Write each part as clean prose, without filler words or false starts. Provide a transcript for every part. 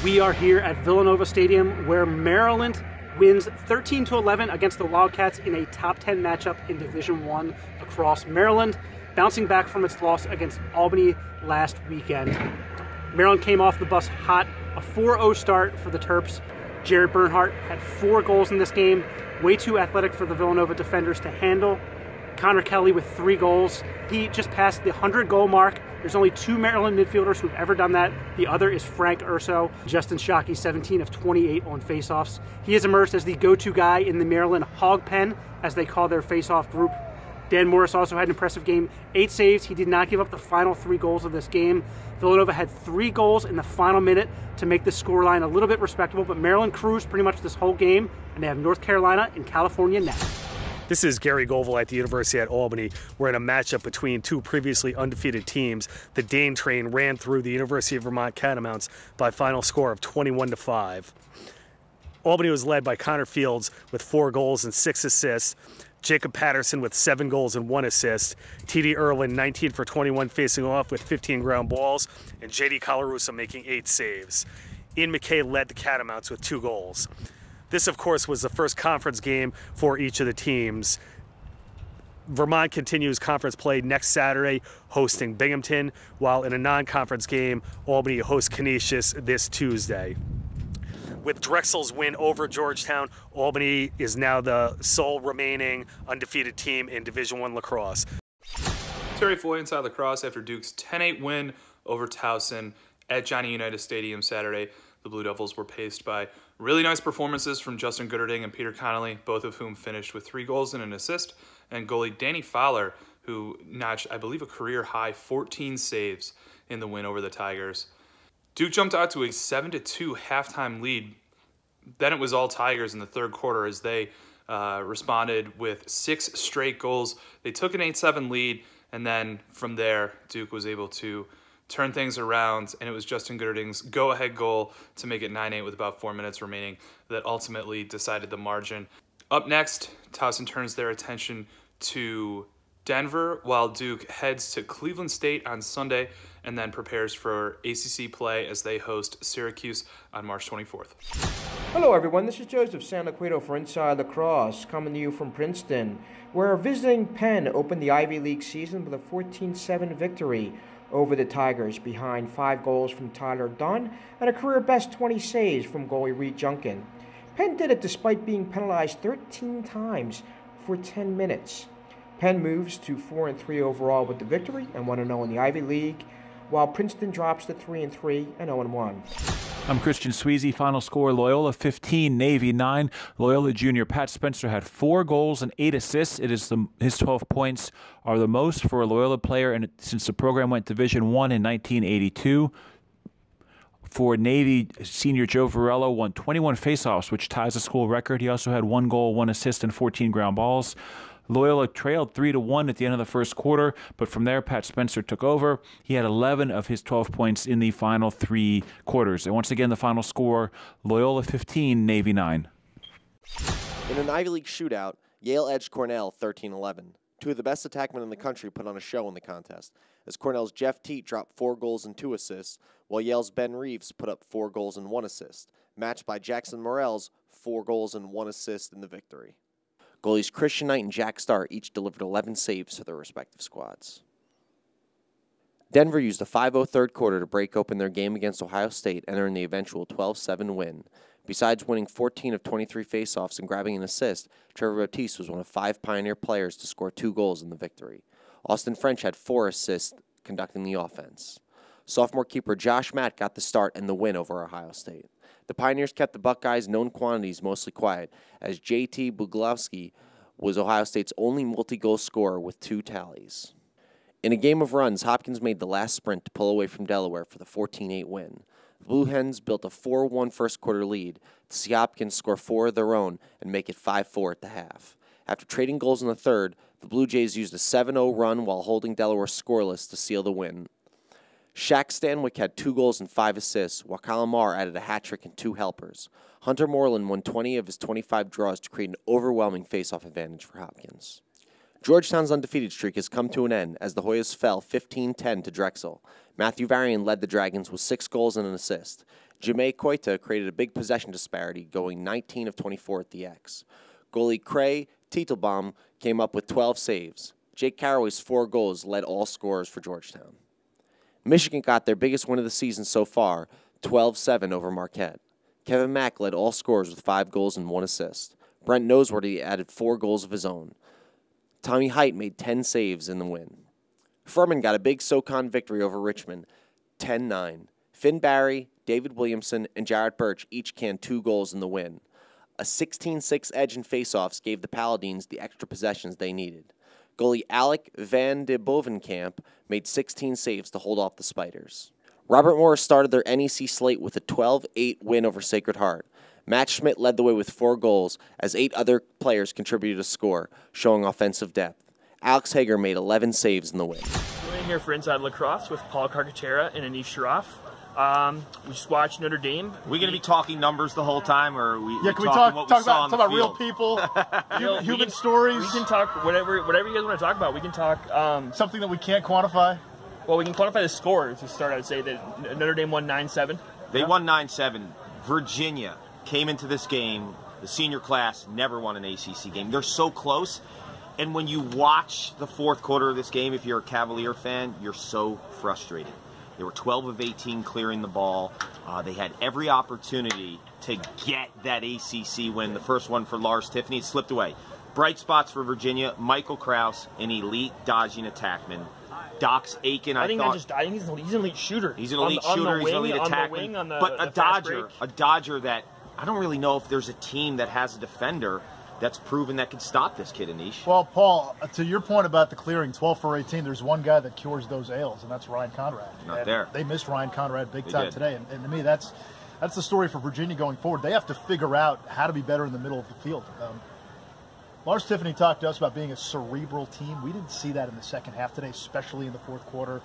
We are here at Villanova Stadium where Maryland wins 13-11 against the Wildcats in a top 10 matchup in Division I lacrosse. Maryland bouncing back from its loss against Albany last weekend. Maryland came off the bus hot, a 4-0 start for the Terps. Jared Bernhardt had 4 goals in this game, way too athletic for the Villanova defenders to handle. Connor Kelly with 3 goals. He just passed the 100-goal mark. There's only 2 Maryland midfielders who've ever done that. The other is Frank Urso. Justin Shockey, 17 of 28 on faceoffs. He has emerged as the go-to guy in the Maryland Hog Pen, as they call their faceoff group. Dan Morris also had an impressive game, 8 saves. He did not give up the final 3 goals of this game. Villanova had 3 goals in the final minute to make the scoreline a little bit respectable, but Maryland cruised pretty much this whole game, and they have North Carolina and California next. This is Gary Goval at the University at Albany. We're in a matchup between 2 previously undefeated teams. The Dane train ran through the University of Vermont Catamounts by a final score of 21-5. Albany was led by Connor Fields with 4 goals and 6 assists. Jacob Patterson with 7 goals and 1 assist. T.D. Erlin, 19 for 21 facing off with 15 ground balls. And J.D. Colarusa making 8 saves. Ian McKay led the Catamounts with 2 goals. This, of course, was the first conference game for each of the teams. Vermont continues conference play next Saturday, hosting Binghamton, while in a non-conference game, Albany hosts Canisius this Tuesday. With Drexel's win over Georgetown, Albany is now the sole remaining undefeated team in Division I lacrosse. Terry Foy inside lacrosse after Duke's 10-8 win over Towson at Johnny Unitas Stadium Saturday. The Blue Devils were paced by really nice performances from Justin Gooderding and Peter Connolly, both of whom finished with 3 goals and an assist, and goalie Danny Fowler, who notched, I believe, a career-high 14 saves in the win over the Tigers. Duke jumped out to a 7-2 halftime lead. Then it was all Tigers in the third quarter as they responded with 6 straight goals. They took an 8-7 lead, and then from there, Duke was able to turn things around, and it was Justin Gooderding's go-ahead goal to make it 9-8 with about 4 minutes remaining that ultimately decided the margin. Up next, Towson turns their attention to Denver, while Duke heads to Cleveland State on Sunday and then prepares for ACC play as they host Syracuse on March 24th. Hello everyone, this is Joseph Sanliquito for Inside Lacrosse, coming to you from Princeton, where visiting Penn opened the Ivy League season with a 14-7 victory over the Tigers, behind 5 goals from Tyler Dunn and a career-best 20 saves from goalie Reed Junkin. Penn did it despite being penalized 13 times for 10 minutes. Penn moves to 4-3 overall with the victory and 1-0 in the Ivy League, while Princeton drops to 3-3 and 0-1. I'm Christian Sweezy. Final score, Loyola 15, Navy 9. Loyola junior Pat Spencer had 4 goals and 8 assists. His 12 points are the most for a Loyola player and since the program went Division I in 1982. For Navy, senior Joe Varela won 21 faceoffs, which ties the school record. He also had 1 goal, 1 assist, and 14 ground balls. Loyola trailed 3-1 at the end of the first quarter, but from there, Pat Spencer took over. He had 11 of his 12 points in the final 3 quarters. And once again, the final score, Loyola 15, Navy 9. In an Ivy League shootout, Yale edged Cornell 13-11. 2 of the best attackmen in the country put on a show in the contest, as Cornell's Jeff Teat dropped 4 goals and 2 assists, while Yale's Ben Reeves put up 4 goals and 1 assist, matched by Jackson Morell's 4 goals and 1 assist in the victory. Goalies Christian Knight and Jack Starr each delivered 11 saves for their respective squads. Denver used a 5-0 third quarter to break open their game against Ohio State and earn the eventual 12-7 win. Besides winning 14 of 23 faceoffs and grabbing an assist, Trevor Batiste was one of 5 Pioneer players to score 2 goals in the victory. Austin French had 4 assists conducting the offense. Sophomore keeper Josh Matt got the start and the win over Ohio State. The Pioneers kept the Buckeyes' known quantities mostly quiet, as J.T. Buglowski was Ohio State's only multi-goal scorer with 2 tallies. In a game of runs, Hopkins made the last sprint to pull away from Delaware for the 14-8 win. The Blue Hens built a 4-1 first-quarter lead to see Hopkins score 4 of their own and make it 5-4 at the half. After trading goals in the third, the Blue Jays used a 7-0 run while holding Delaware scoreless to seal the win. Shaq Stanwyck had 2 goals and 5 assists, while Colin Marr added a hat trick and 2 helpers. Hunter Moreland won 20 of his 25 draws to create an overwhelming face-off advantage for Hopkins. Georgetown's undefeated streak has come to an end as the Hoyas fell 15-10 to Drexel. Matthew Varian led the Dragons with 6 goals and an assist. Jamae Koita created a big possession disparity, going 19 of 24 at the X. Goalie Cray Teitelbaum came up with 12 saves. Jake Caraway's 4 goals led all scorers for Georgetown. Michigan got their biggest win of the season so far, 12-7 over Marquette. Kevin Mack led all scorers with 5 goals and 1 assist. Brent Noseworthy added 4 goals of his own. Tommy Height made 10 saves in the win. Furman got a big SoCon victory over Richmond, 10-9. Finn Barry, David Williamson, and Jarrett Birch each canned 2 goals in the win. A 16-6 edge in faceoffs gave the Paladins the extra possessions they needed. Goalie Alec Van de Bovenkamp made 16 saves to hold off the Spiders. Robert Morris started their NEC slate with a 12-8 win over Sacred Heart. Matt Schmidt led the way with 4 goals, as 8 other players contributed a score, showing offensive depth. Alex Hager made 11 saves in the win. We're in here for Inside Lacrosse with Paul Carcaterra and Anish Shroff. We just watched Notre Dame. Are we going to be talking numbers the whole time, or are we can we talk about real people, human stories? We can talk whatever you guys want to talk about. We can talk something that we can't quantify. Well, we can quantify the score to start. I would say that Notre Dame won 9-7. They won 9-7. Virginia came into this game. The senior class never won an ACC game. They're so close. And when you watch the fourth quarter of this game, if you're a Cavalier fan, you're so frustrated. They were 12 of 18 clearing the ball. They had every opportunity to get that ACC win. The first one for Lars Tiffany, it slipped away. Bright spots for Virginia: Michael Krause, an elite dodging attackman. Dox Aiken, I think he's an elite shooter. He's an elite shooter. He's an elite attackman. But a Dodger that I don't really know if there's a team that has a defender that's proven that could stop this kid, Anish. Well, Paul, to your point about the clearing, 12 for 18, there's one guy that cures those ails, and that's Ryan Conrad. Not there. They missed Ryan Conrad big time today, and to me, that's the story for Virginia going forward. They have to figure out how to be better in the middle of the field. Lars Tiffany talked to us about being a cerebral team. We didn't see that in the second half today, especially in the fourth quarter.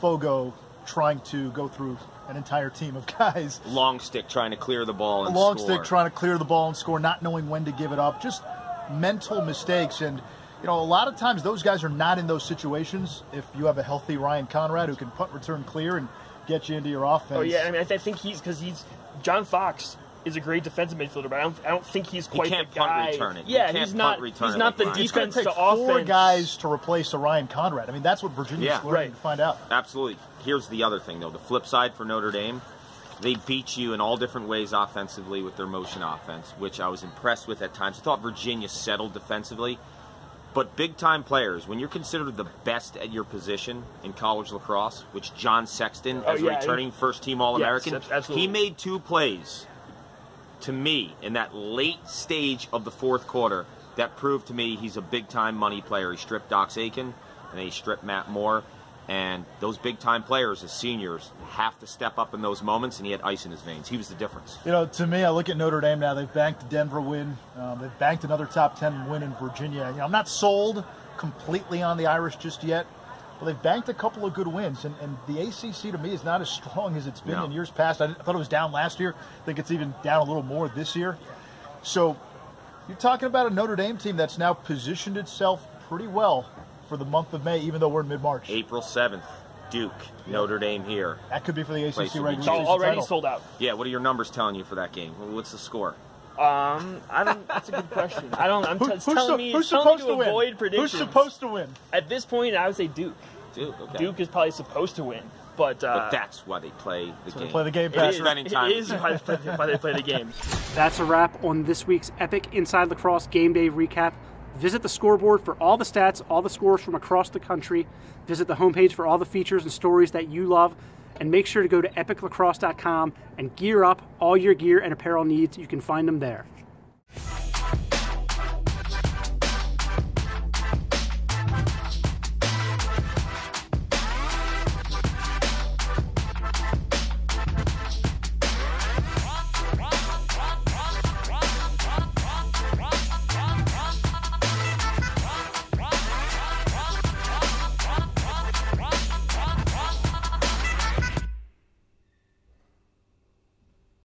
Fogo trying to go through an entire team of guys. Long stick trying to clear the ball and score. Stick trying to clear the ball and score, not knowing when to give it up. Just mental mistakes. And, a lot of times those guys are not in those situations if you have a healthy Ryan Conrad who can punt, return, clear, and get you into your offense. Oh, yeah. I mean, I think he's John Fox is a great defensive midfielder, but I don't think he's quite the guy. He can't punt return it. Yeah, he's not the defense to offense. 4 guys to replace a Ryan Conrad. I mean, that's what Virginia's learning to find out. Absolutely. Here's the other thing, though. The flip side for Notre Dame, they beat you in all different ways offensively with their motion offense, which I was impressed with at times. I thought Virginia settled defensively. But big-time players, when you're considered the best at your position in college lacrosse, which John Sexton, as returning first-team All-American, he made 2 plays to me in that late stage of the fourth quarter that proved to me he's a big-time money player. He stripped Dox Aiken, and he stripped Matt Moore. And those big-time players as seniors have to step up in those moments, and he had ice in his veins. He was the difference. To me, I look at Notre Dame now. They've banked a Denver win. They've banked another top 10 win in Virginia. I'm not sold completely on the Irish just yet, but they've banked a couple of good wins. And the ACC, to me, is not as strong as it's been in years past. I thought it was down last year. I think it's even down a little more this year. So you're talking about a Notre Dame team that's now positioned itself pretty well for the month of May, even though we're in mid-March. April 7th, Duke, Notre Dame here. That could be for the ACC regular season already title. Sold out. Yeah, what are your numbers telling you for that game? What's the score? That's a good question. Who's supposed to avoid predictions. Who's supposed to win? At this point, I would say Duke. Okay. Duke is probably supposed to win. But that's why they play the game. They play the game. It is why they play the game. That's a wrap on this week's Epic Inside Lacrosse Game Day Recap. Visit the scoreboard for all the stats, all the scores from across the country. Visit the homepage for all the features and stories that you love. And make sure to go to epiclacrosse.com and gear up all your gear and apparel needs. You can find them there.